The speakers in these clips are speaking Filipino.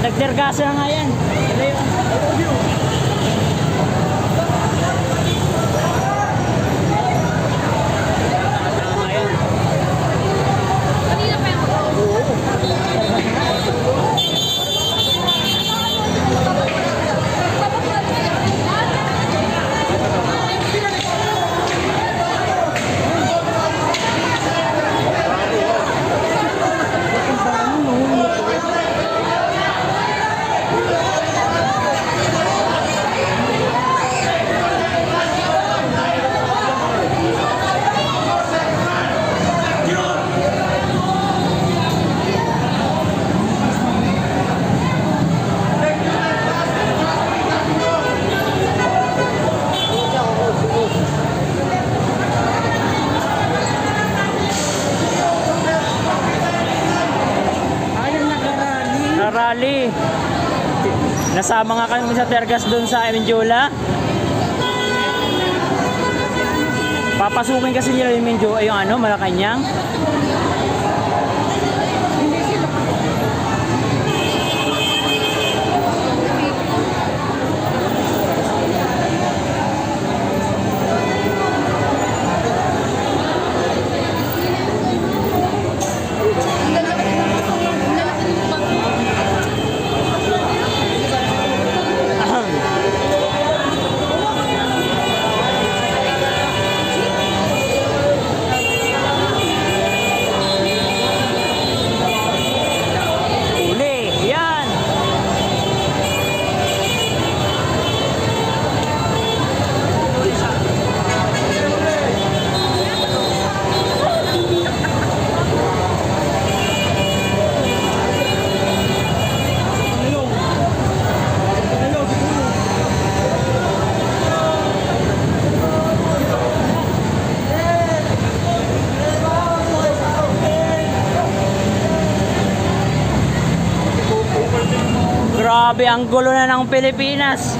Nagdergasa na nga yan. Rally. Nasama nga kami sa Tergas doon sa Menjola. Papasukin kasi nila yung Menjola, yung ano, Malacanang. Grabe, ang gulo na ng Pilipinas.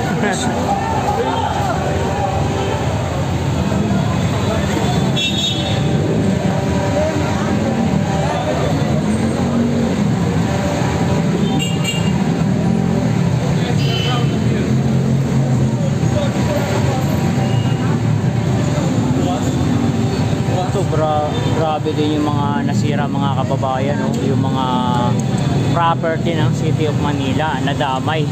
Grabe din yung mga nasira mga kababayan, no? Yung mga property ng City of Manila nadamay.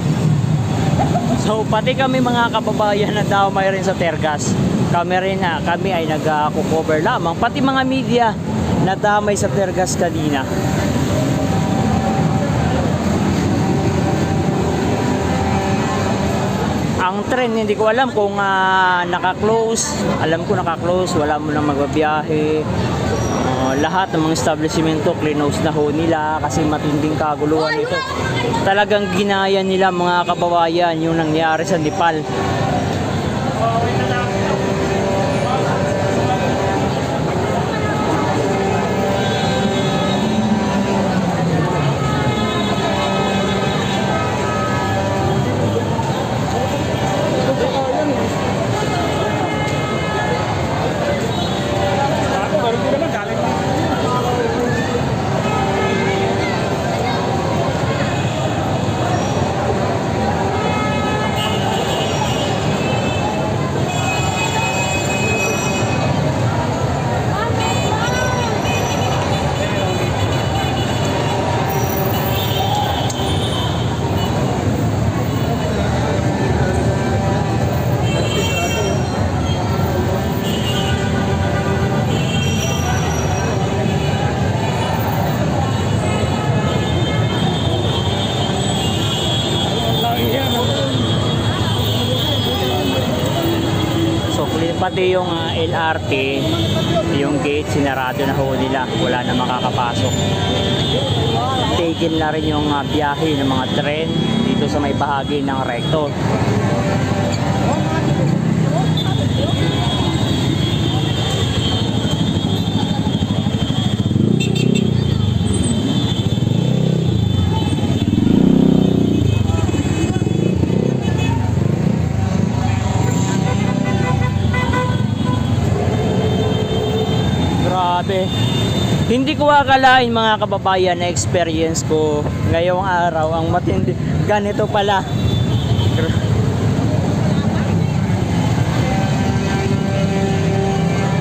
So pati kami mga kababayan nadamay rin sa Tergas. Kami ay nag-cover lamang. Pati mga media nadamay sa Tergas kanina. Ang tren, hindi ko alam kung naka-close. Alam ko naka-close, wala mo nang magbabiyahe. Lahat ng mga establishmento close na ho nila kasi matinding kaguluhan ito. Talagang ginaya nila mga kababayan yung nangyari sa Nepal. Pati yung LRT, yung gate sinarado na ho nila, wala na makakapasok. Tigil na rin yung biyahe ng mga tren dito sa may bahagi ng Recto. Grabe. Hindi ko akalain mga kababayan na experience ko ngayong araw ang matindi. Ganito pala.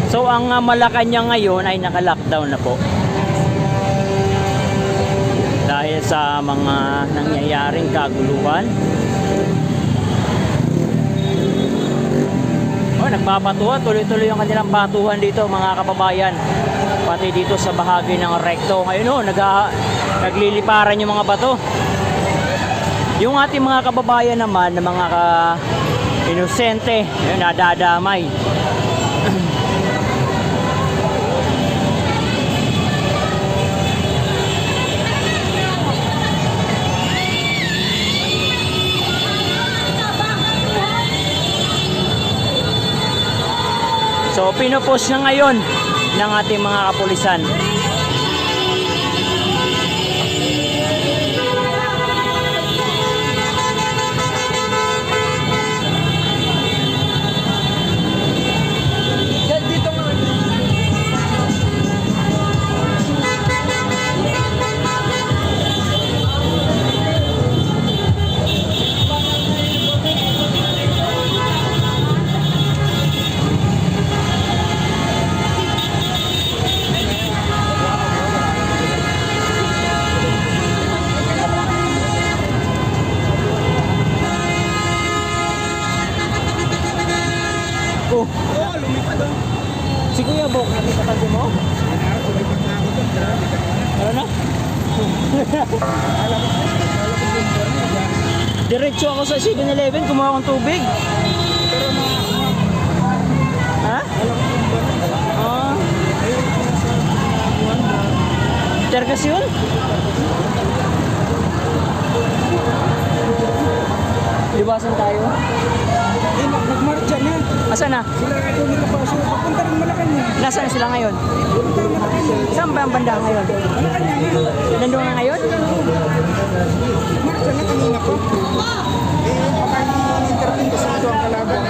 So ang Malacanang ngayon ay naka-lockdown na po. Dahil sa mga nangyayaring kaguluhan. Oh, nagpapatuhan, tuloy-tuloy yung kanilang patuhan dito mga kababayan. Pati dito sa bahagi ng Recto. Ngayon oh, nagliliparan yung mga bato. Yung ating mga kababayan naman na mga inosente, yun, nadadamay. So pinupost na ngayon ng ating mga kapulisan. Dito nga. Oh, Oo, lumipad oh. si Kuya Bok, nakita mo? Lumipad na ako doon. Grabe ka naman. Ano na? Alam ko Diretso ako sa 7-Eleven, kumuha akong tubig. pero Ha? alam ko yung doon. Ah, Ayun ko na sa pinakuhan na. tergas yun? Libasan tayo. Nagmarcha na. Asan na? Sila ito nakapasok. Papunta rin Malacanang. Nasaan na sila ngayon? Punta rin Malacanang. Saan ba ang banda ngayon? Malacanang na. Nandun na ngayon? Marcha na kanina pa. Eh, baka hindi intervene kasi ito ang kalaban.